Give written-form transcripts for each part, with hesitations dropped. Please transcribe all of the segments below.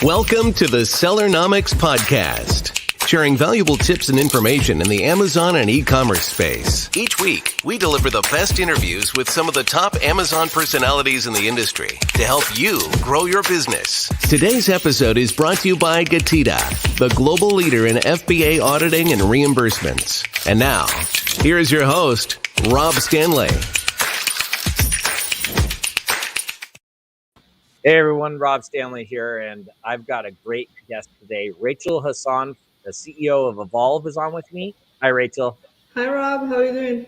Welcome to the Sellernomics podcast, sharing valuable tips and information in the Amazon and e-commerce space. Each week, we deliver the best interviews with some of the top Amazon personalities in the industry to help you grow your business. Today's episode is brought to you by GETIDA, the global leader in FBA auditing and reimbursements. And now, here is your host, Rob Stanley. Hey everyone, Rob Stanley here, and I've got a great guest today. Rachel Hasson, the CEO of Evolve, is on with me. Hi, Rachel. Hi, Rob. How are you doing?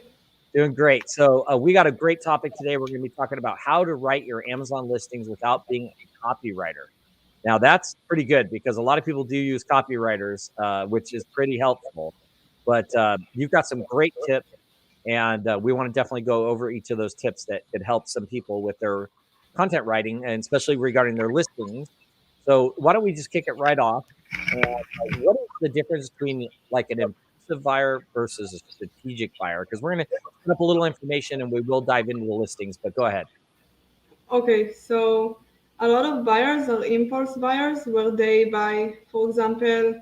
Doing great. So we got a great topic today. We're going to be talking about how to write your Amazon listings without being a copywriter. Now, that's pretty good because a lot of people do use copywriters, which is pretty helpful. But you've got some great tips, and we want to definitely go over each of those tips that could help some people with their content writing, and especially regarding their listings. So why don't we just kick it right off? What is the difference between like an impulsive buyer versus a strategic buyer? Because we're going to put up a little information and we will dive into the listings, but go ahead. Okay, so a lot of buyers are impulse buyers where they buy, for example,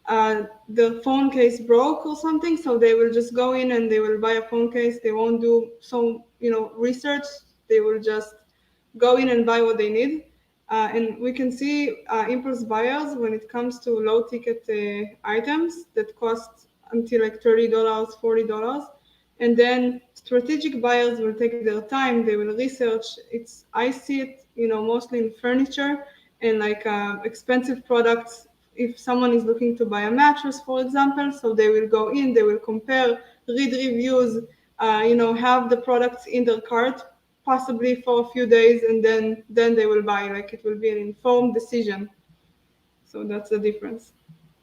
the phone case broke or something, so they will just go in and they will buy a phone case. They won't do some, research. They will just go in and buy what they need. And we can see impulse buyers when it comes to low ticket items that cost until like $30, $40. And then strategic buyers will take their time. They will research. I see it, mostly in furniture and like expensive products. If someone is looking to buy a mattress, for example, so they will go in, they will compare, read reviews, have the products in their cart, possibly for a few days, and then they will buy. Like it will be an informed decision. So that's the difference.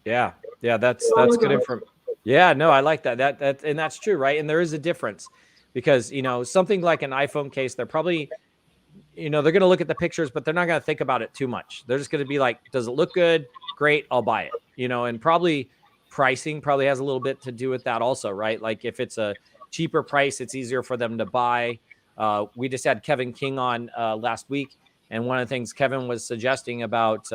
Yeah, that's good information. Yeah, no, I like that. That and that's true, right? And there is a difference because something like an iPhone case, they're probably they're going to look at the pictures, but they're not going to think about it too much. They're just going to be like, does it look good? Great, I'll buy it. And probably pricing probably has a little bit to do with that also, right? Like if it's a cheaper price, it's easier for them to buy. We just had Kevin King on last week, and one of the things Kevin was suggesting about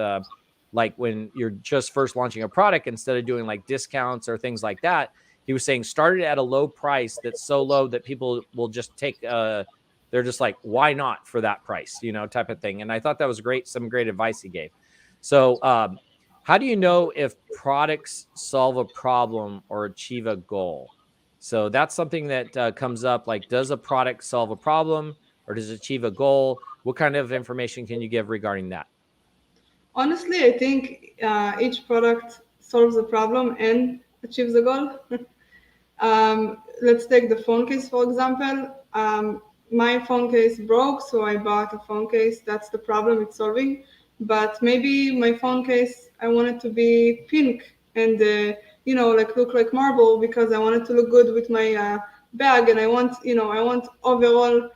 like when you're just first launching a product, instead of doing like discounts or things like that, he was saying start it at a low price that's so low that people will just take they're just like, why not for that price, type of thing. And I thought that was great, some great advice he gave. So how do you know if products solve a problem or achieve a goal? So that's something that comes up, like, does a product solve a problem or does it achieve a goal? What kind of information can you give regarding that? Honestly, I think each product solves a problem and achieves a goal. Let's take the phone case, for example. My phone case broke, so I bought a phone case. That's the problem it's solving. But maybe my phone case, I want it to be pink and look like marble because I want it to look good with my bag, and I want overall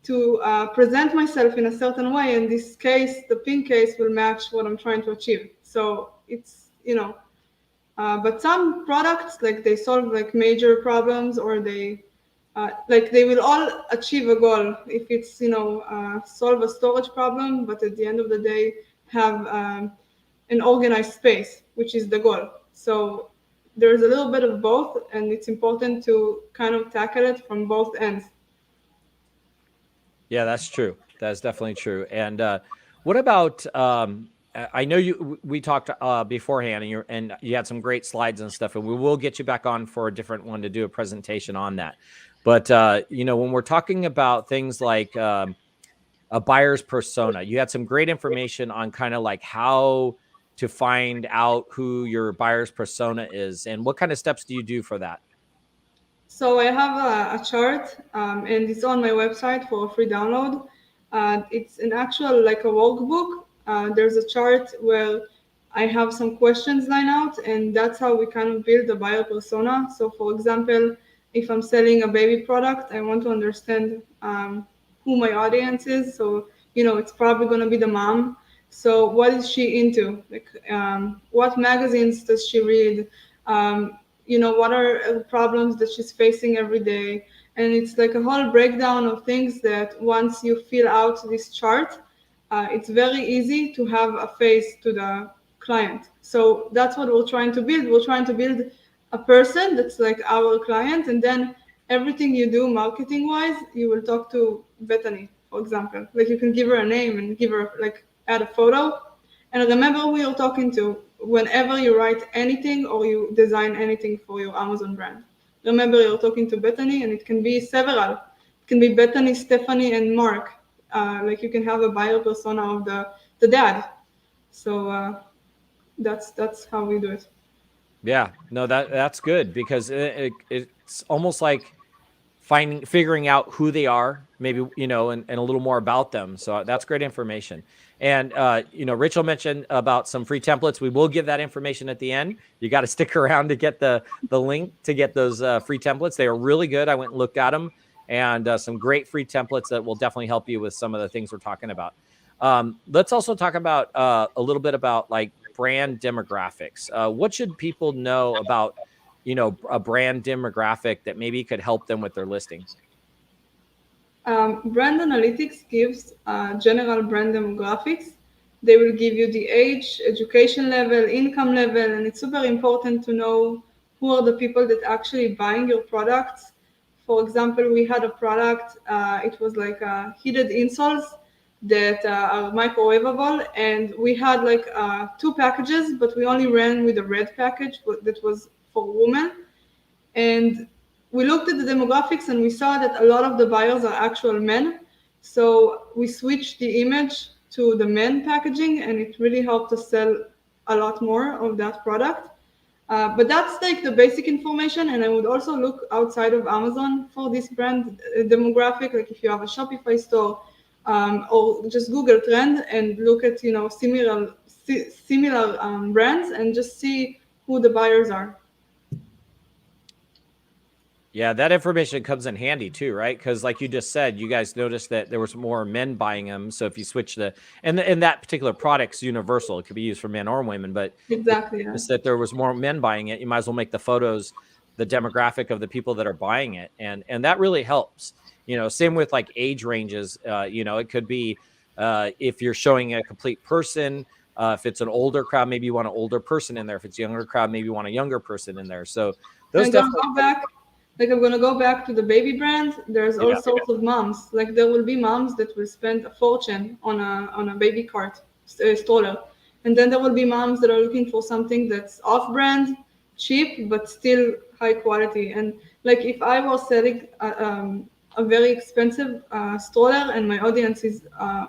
to present myself in a certain way. In this case, the pink case will match what I'm trying to achieve. So it's but some products, like, they solve like major problems, or they will all achieve a goal. If it's solve a storage problem, but at the end of the day have an organized space, which is the goal. So there's a little bit of both, and it's important to kind of tackle it from both ends. Yeah, that's true. That's definitely true. And what about I know we talked beforehand, and you had some great slides and stuff, and we will get you back on for a different one to do a presentation on that. But when we're talking about things like a buyer's persona, you had some great information on kind of like how to find out who your buyer's persona is, and what kind of steps do you do for that? So I have a chart, and it's on my website for a free download. It's an actual, like, a workbook. There's a chart where I have some questions lined out, and that's how we kind of build a buyer persona. So, for example, if I'm selling a baby product, I want to understand who my audience is. So, it's probably going to be the mom. So what is she into? Like, what magazines does she read? What are the problems that she's facing every day? And it's like a whole breakdown of things that once you fill out this chart, it's very easy to have a face to the client. So that's what we're trying to build. We're trying to build a person that's like our client, and then everything you do marketing wise, you will talk to Bethany, for example. Like you can give her a name and give her like add a photo. And remember who you're talking to whenever you write anything or you design anything for your Amazon brand. Remember you're talking to Bethany, and it can be several. It can be Bethany, Stephanie, and Mark. Like you can have a buyer persona of the dad. So that's how we do it. Yeah, no, that's good, because it's almost like figuring out who they are, maybe, and a little more about them. So that's great information. And, Rachel mentioned about some free templates. We will give that information at the end. You got to stick around to get the link to get those free templates. They are really good. I went and looked at them, and some great free templates that will definitely help you with some of the things we're talking about. Let's also talk about a little bit about like brand demographics. What should people know about, a brand demographic that maybe could help them with their listing? Brand analytics gives general brand demographics. They will give you the age, education level, income level, and it's super important to know who are the people that actually buying your products. For example, we had a product, it was like heated insoles that are microwavable, and we had like 2 packages, but we only ran with a red package that was for women. And we looked at the demographics and we saw that a lot of the buyers are actual men. So we switched the image to the men packaging, and it really helped us sell a lot more of that product. But that's like the basic information. And I would also look outside of Amazon for this brand demographic. Like if you have a Shopify store, or just Google Trend and look at, similar brands and just see who the buyers are. Yeah, that information comes in handy too, right? Because like you just said, you guys noticed that there was more men buying them. So if you switch and that particular product's universal, it could be used for men or women, but exactly, yeah. It's that there was more men buying it. You might as well make the photos the demographic of the people that are buying it, and that really helps. Same with like age ranges. It could be if you're showing a complete person. If it's an older crowd, maybe you want an older person in there. If it's a younger crowd, maybe you want a younger person in there. So those I'm going to go back to the baby brand. There's all sorts of moms. Like there will be moms that will spend a fortune on a baby cart stroller. And then there will be moms that are looking for something that's off-brand, cheap, but still high quality. And like if I was selling a very expensive stroller, and my audience is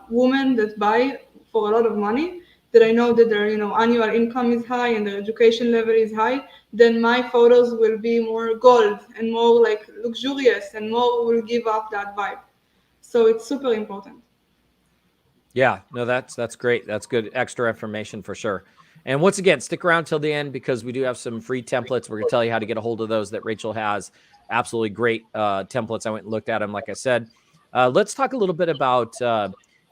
women that buy for a lot of money, that I know that their annual income is high and their education level is high, then my photos will be more gold and more like luxurious and more will give off that vibe. So it's super important. Yeah, no, that's great. That's good extra information for sure. And once again, stick around till the end because we do have some free templates. We're going to tell you how to get a hold of those that Rachel has. Absolutely great templates. I went and looked at them, like I said. Let's talk a little bit about,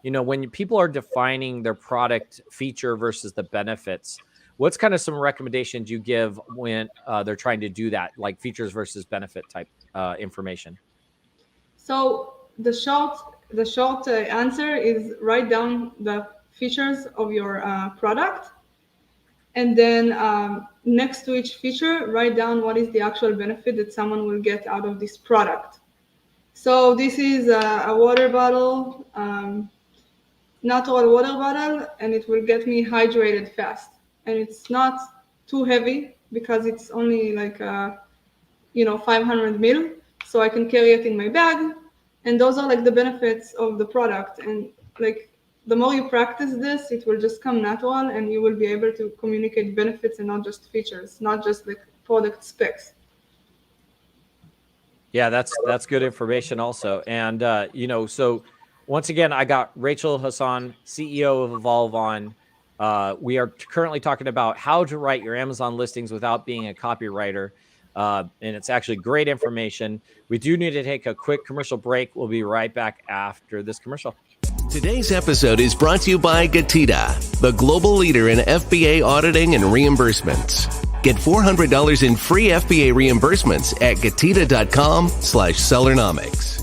when people are defining their product feature versus the benefits, what's kind of some recommendations you give when they're trying to do that, like features versus benefit type information? So the short answer is write down the features of your product. And then next to each feature, write down what is the actual benefit that someone will get out of this product. So this is a water bottle, natural water bottle, and it will get me hydrated fast. And it's not too heavy because it's only like, 500 mil. So I can carry it in my bag. And those are like the benefits of the product. And like the more you practice this, it will just come natural and you will be able to communicate benefits and not just features, not just like product specs. Yeah, that's good information also. And, so once again, I got Rachel Hasson, CEO of Evolve on. We are currently talking about how to write your Amazon listings without being a copywriter. And it's actually great information. We do need to take a quick commercial break. We'll be right back after this commercial. Today's episode is brought to you by GETIDA, the global leader in FBA auditing and reimbursements. Get $400 in free FBA reimbursements at getida.com/Sellernomics.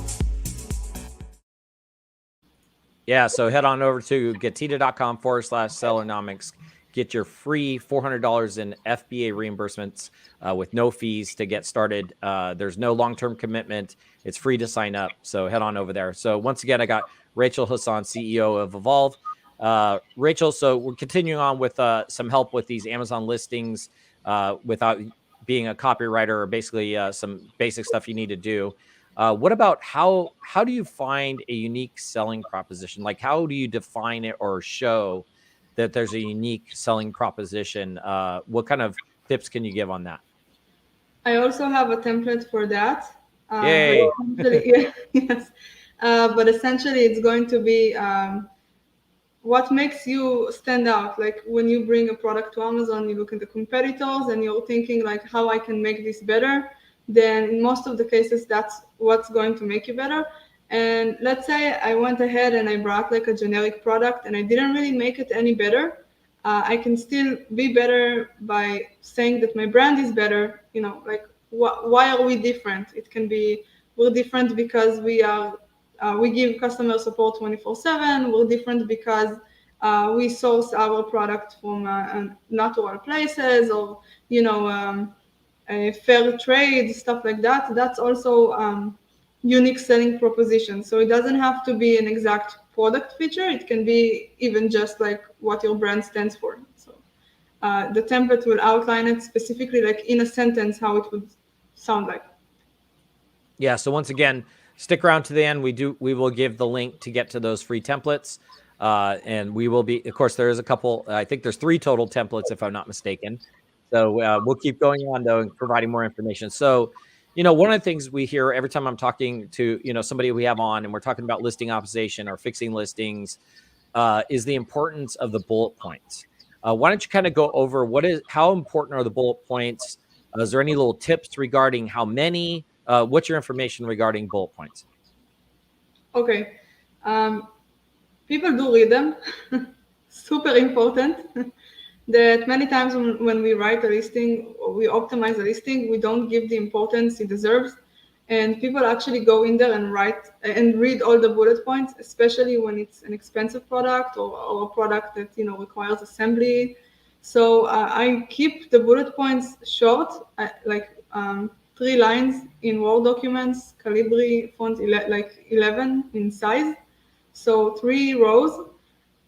Yeah, so head on over to getida.com/Sellernomics. Get your free $400 in FBA reimbursements with no fees to get started. There's no long-term commitment. It's free to sign up. So head on over there. So once again, I got Rachel Hasson, CEO of Evolve. Rachel, so we're continuing on with some help with these Amazon listings without being a copywriter, or basically some basic stuff you need to do. What about how do you find a unique selling proposition? Like, how do you define it or show that there's a unique selling proposition? What kind of tips can you give on that? I also have a template for that. Yay! But essentially, yes. But essentially, it's going to be what makes you stand out. Like when you bring a product to Amazon, you look at the competitors and you're thinking like how I can make this better. Then in most of the cases, that's what's going to make you better. And let's say I went ahead and I brought like a generic product and I didn't really make it any better. I can still be better by saying that my brand is better. You know, like why are we different? It can be we're different because we give customer support 24/7. We're different because we source our product from natural places, or a fair trade, stuff like that. That's also unique selling proposition. So it doesn't have to be an exact product feature. It can be even just like what your brand stands for. So the template will outline it specifically, like in a sentence, how it would sound like. Yeah. So once again, stick around to the end. We will give the link to get to those free templates. And we will be, of course, there is a couple, I think there's 3 total templates, if I'm not mistaken. So we'll keep going on though and providing more information. So, one of the things we hear every time I'm talking to, somebody we have on and we're talking about listing optimization or fixing listings, is the importance of the bullet points. Why don't you kind of go over how important are the bullet points? Is there any little tips regarding how many? What's your information regarding bullet points? Okay. People do read them. Super important. That many times when we write a listing, or we optimize a listing, we don't give the importance it deserves. And people actually go in there and write and read all the bullet points, especially when it's an expensive product or a product that requires assembly. So I keep the bullet points short, like 3 lines in Word documents, Calibri font 11 in size. So 3 rows,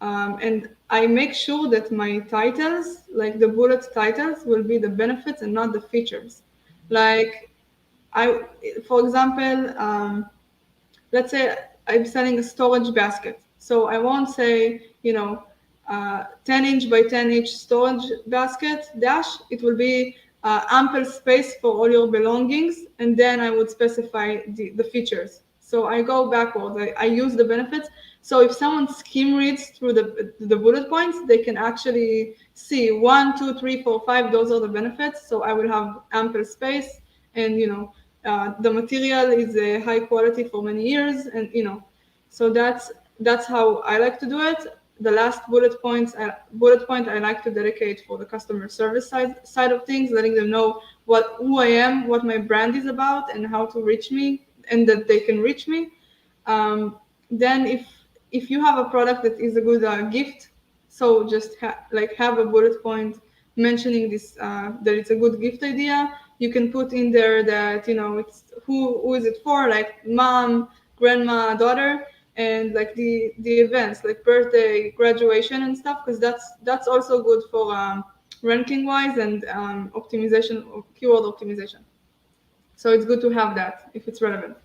and I make sure that my titles, like the bullet titles, will be the benefits and not the features. Like for example, let's say I'm selling a storage basket. So I won't say, 10-inch by 10-inch storage basket dash. It will be ample space for all your belongings, and then I would specify the features. So I go backwards. I use the benefits. So if someone skim reads through the bullet points, they can actually see 1, 2, 3, 4, 5. Those are the benefits. So I will have ample space, and the material is high quality for many years, and so that's how I like to do it. The last bullet point I like to dedicate for the customer service side of things, letting them know who I am, what my brand is about, and how to reach me, and that they can reach me. Then if you have a product that is a good gift, so just have a bullet point mentioning this, that it's a good gift idea. You can put in there that it's who is it for, like mom, grandma, daughter, and like the events like birthday, graduation, and stuff, because that's also good for ranking wise and optimization, keyword optimization. So it's good to have that if it's relevant.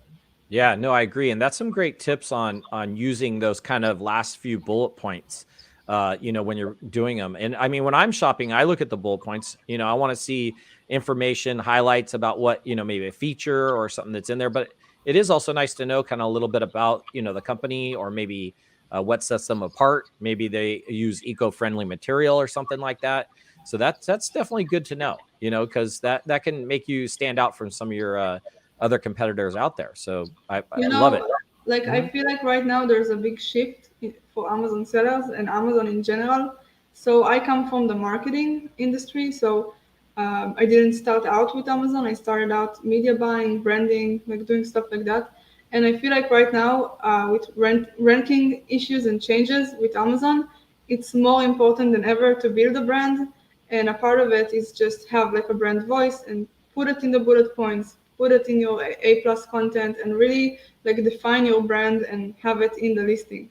Yeah, no, I agree. And that's some great tips on using those kind of last few bullet points, when you're doing them. And I mean, when I'm shopping, I look at the bullet points, I want to see information, highlights about what, maybe a feature or something that's in there. But it is also nice to know kind of a little bit about, the company, or maybe what sets them apart. Maybe they use eco-friendly material or something like that. So that's definitely good to know, because that can make you stand out from some of your other competitors out there. So I love it. Like I feel like right now there's a big shift for Amazon sellers and Amazon in general. So I come from the marketing industry. So I didn't start out with Amazon. I started out media buying, branding, like doing stuff like that. And I feel like right now, with ranking issues and changes with Amazon, it's more important than ever to build a brand. And a part of it is just have like a brand voice and put it in the bullet points, put it in your A plus content, and really like define your brand and have it in the listing,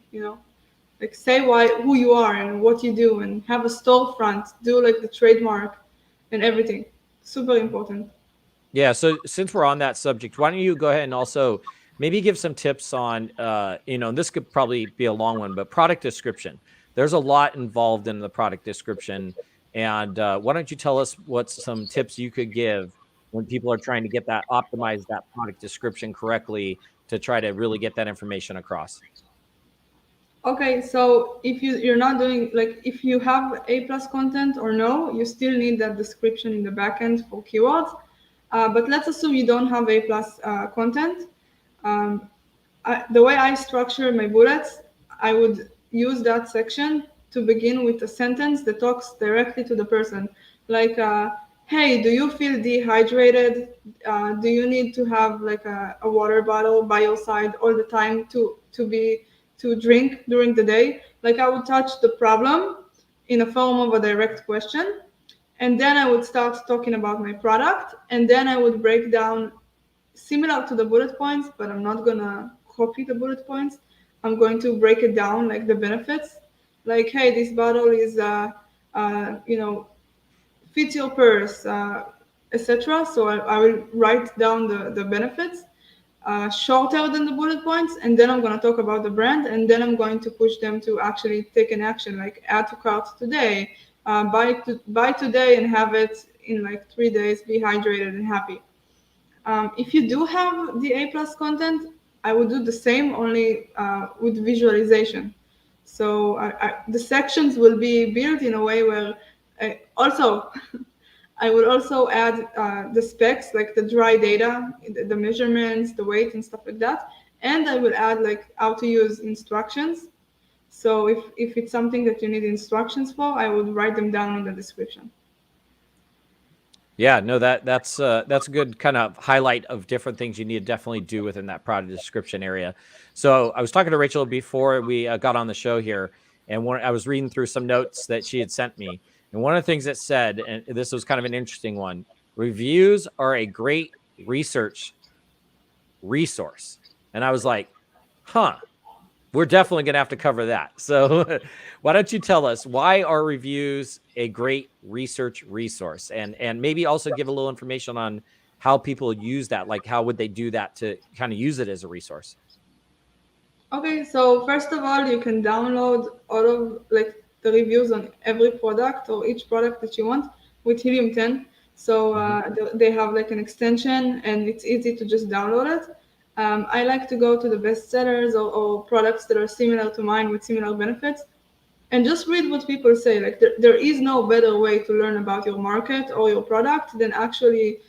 like say who you are and what you do, and have a storefront, do like the trademark and everything. Super important. Yeah. So since we're on that subject, why don't you go ahead and also maybe give some tips on, and this could probably be a long one, but product description. There's a lot involved in the product description. And why don't you tell us what some tips you could give when people are trying to optimize that product description correctly to try to really get that information across? Okay, so if you're not doing, like, if you have A plus content or no, you still need that description in the backend for keywords. But let's assume you don't have A plus content. Um, the way I structure my bullets, I would use that section to begin with a sentence that talks directly to the person. Like, hey, do you feel dehydrated? Do you need to have like a water bottle by your side all the time to drink during the day? Like, I would touch the problem in a form of a direct question. And then I would start talking about my product. And then I would break down similar to the bullet points, but I'm not gonna copy the bullet points. I'm going to break it down, like the benefits. Like, hey, this bottle is, fits your purse, etc. So I will write down the benefits shorter than the bullet points, and then I'm going to talk about the brand, and then I'm going to push them to actually take an action, like add to cart today, buy today and have it in like 3 days, be hydrated and happy. If you do have the A plus content, I would do the same, only with visualization. So the sections will be built in a way where also I would also add the specs, like the dry data, the measurements, the weight and stuff like that. And I will add like how to use instructions. So if it's something that you need instructions for, I would write them down in the description. Yeah, no, that's a good kind of highlight of different things you need to definitely do within that product description area. So I was talking to Rachel before we got on the show here, and I was reading through some notes that she had sent me, and one of the things it said, and this was kind of an interesting one: reviews are a great research resource. And I was like, huh. We're definitely going to have to cover that. So why don't you tell us, why are reviews a great research resource? And maybe also give a little information on how people use that. Like, how would they do that to kind of use it as a resource? Okay, so first of all, you can download all of like the reviews on every product or each product that you want with Helium 10. So they have like an extension, and it's easy to just download it. I like to go to the bestsellers or products that are similar to mine with similar benefits, and just read what people say. Like there is no better way to learn about your market or your product than actually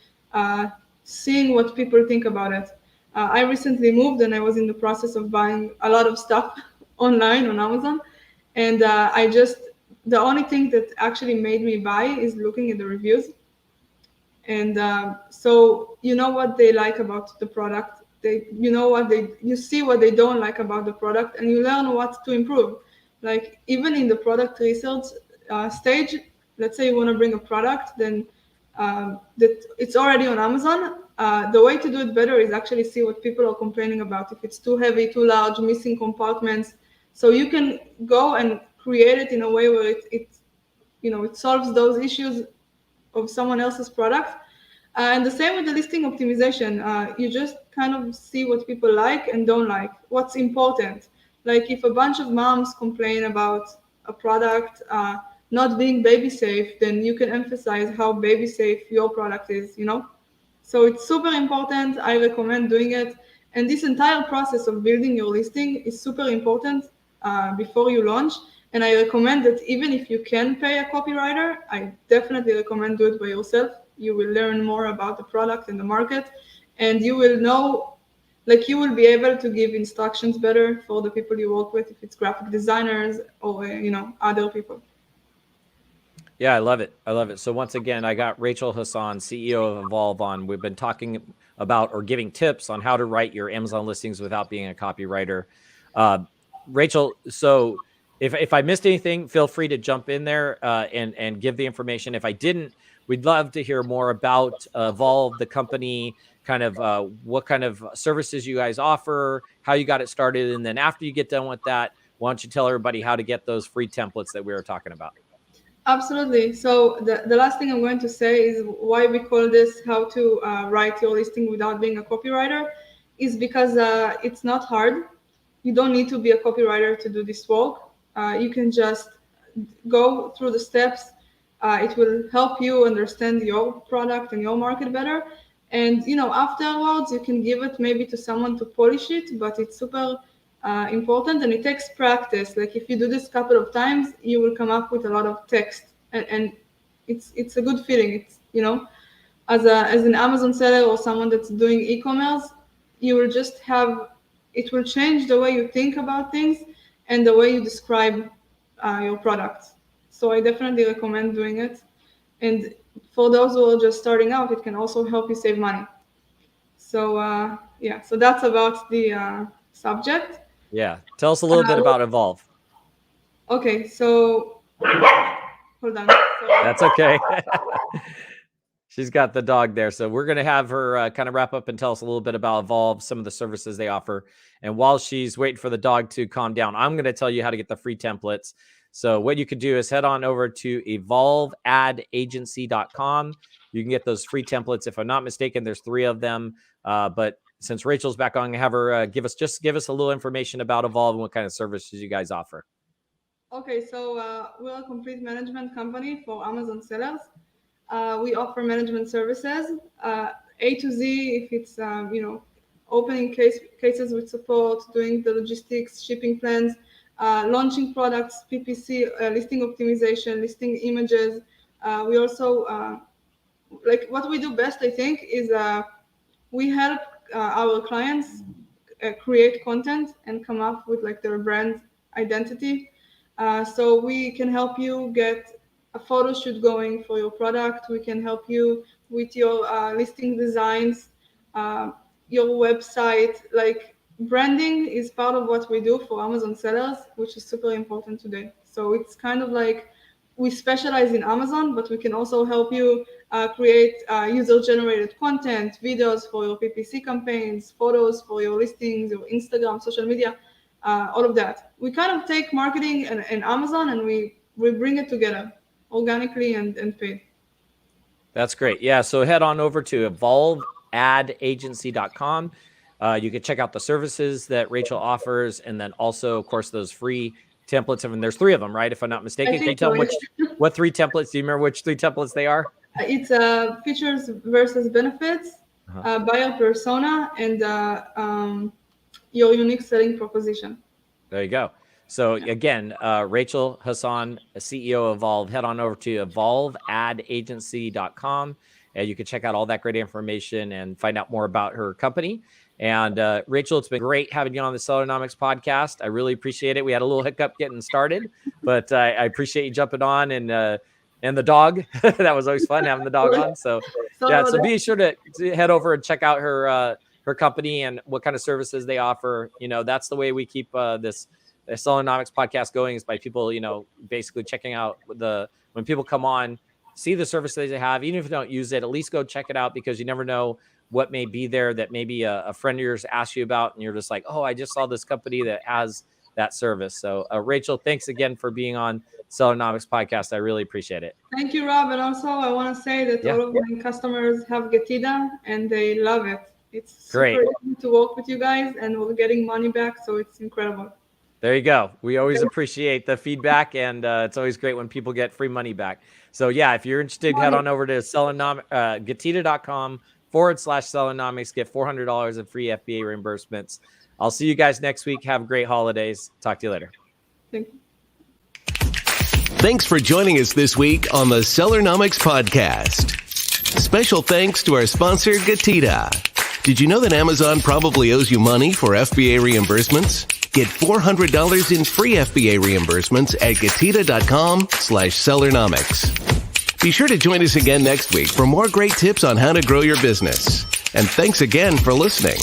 seeing what people think about it. I recently moved, and I was in the process of buying a lot of stuff online on Amazon, and the only thing that actually made me buy is looking at the reviews. And so you know what they like about the product. You see what they don't like about the product, and you learn what to improve. Like even in the product research stage, let's say you want to bring a product, then that it's already on Amazon. The way to do it better is actually see what people are complaining about. If it's too heavy, too large, missing compartments, so you can go and create it in a way where it solves those issues of someone else's product. And the same with the listing optimization. You just kind of see what people like and don't like, what's important. Like if a bunch of moms complain about a product not being baby safe, then you can emphasize how baby safe your product is. So it's super important. I recommend doing it. And this entire process of building your listing is super important before you launch. And I recommend that even if you can pay a copywriter, I definitely recommend do it by yourself. You will learn more about the product and the market, and you will know, like you will be able to give instructions better for the people you work with, if it's graphic designers or other people. Yeah, I love it. I love it. So once again, I got Rachel Hasson, CEO of Evolve on. We've been talking about or giving tips on how to write your Amazon listings without being a copywriter. Rachel, so if I missed anything, feel free to jump in there and give the information. If I didn't, we'd love to hear more about Evolve, the company, kind of what kind of services you guys offer, how you got it started. And then after you get done with that, why don't you tell everybody how to get those free templates that we were talking about? Absolutely. So the last thing I'm going to say is why we call this how to write your listing without being a copywriter is because it's not hard. You don't need to be a copywriter to do this work. You can just go through the steps. It will help you understand your product and your market better. And, afterwards, you can give it maybe to someone to polish it, but it's super important, and it takes practice. Like if you do this a couple of times, you will come up with a lot of text, and it's a good feeling. It's as an Amazon seller or someone that's doing e-commerce, you will just have it will change the way you think about things and the way you describe your product. So I definitely recommend doing it. And for those who are just starting out, it can also help you save money. So so that's about the subject. Yeah. Tell us a little bit about Evolve. Okay, so hold on. That's okay. She's got the dog there. So we're going to have her kind of wrap up and tell us a little bit about Evolve, some of the services they offer. And while she's waiting for the dog to calm down, I'm going to tell you how to get the free templates. So what you could do is head on over to evolveadagency.com. You can get those free templates. If I'm not mistaken, there's 3 of them. But since Rachel's back on, I'm going to have her give us a little information about Evolve and what kind of services you guys offer. Okay, so we're a complete management company for Amazon sellers. We offer management services, A to Z, if it's, opening cases with support, doing the logistics, shipping plans, launching products, PPC, listing optimization, listing images. We also, what we do best, I think, is we help our clients create content and come up with their brand identity. So we can help you get a photo shoot going for your product. We can help you with your listing designs, your website. Branding is part of what we do for Amazon sellers, which is super important today. So it's kind of like we specialize in Amazon, but we can also help you create user-generated content, videos for your PPC campaigns, photos for your listings, your Instagram, social media, all of that. We kind of take marketing and Amazon and we bring it together organically and paid. That's great. Yeah, so head on over to evolveadagency.com. You can check out the services that Rachel offers, and then also, of course, those free templates. And there's 3 of them, right? If I'm not mistaken. Can you tell them what 3 templates? Do you remember which 3 templates they are? It's features versus benefits, buyer persona, and your unique selling proposition. There you go. So again, Rachel Hasson, CEO of Evolve, head on over to evolveadagency.com, and you can check out all that great information and find out more about her company. And Rachel, it's been great having you on the Sellernomics podcast. I really appreciate it. We had a little hiccup getting started, but I appreciate you jumping on and the dog. That was always fun having the dog on. So be sure to head over and check out her company and what kind of services they offer. That's the way we keep this Sellernomics podcast going, is by people, basically checking out when people come on, see the services they have, even if you don't use it, at least go check it out, because you never know what may be there that maybe a friend of yours asked you about, and you're just like, oh, I just saw this company that has that service. So Rachel, thanks again for being on Sellernomics podcast. I really appreciate it. Thank you, Rob. And also I want to say that all of my customers have GETIDA and they love it. It's great to work with you guys, and we're getting money back. So it's incredible. There you go. We always appreciate the feedback, and it's always great when people get free money back. So if you're interested, head on over to GETIDA.com/Sellernomics, get $400 of free FBA reimbursements. I'll see you guys next week. Have great holidays. Talk to you later. Thank you. Thanks for joining us this week on the Sellernomics podcast. Special thanks to our sponsor, GETIDA. Did you know that Amazon probably owes you money for FBA reimbursements? Get $400 in free FBA reimbursements at GETIDA.com/Sellernomics. Be sure to join us again next week for more great tips on how to grow your business. And thanks again for listening.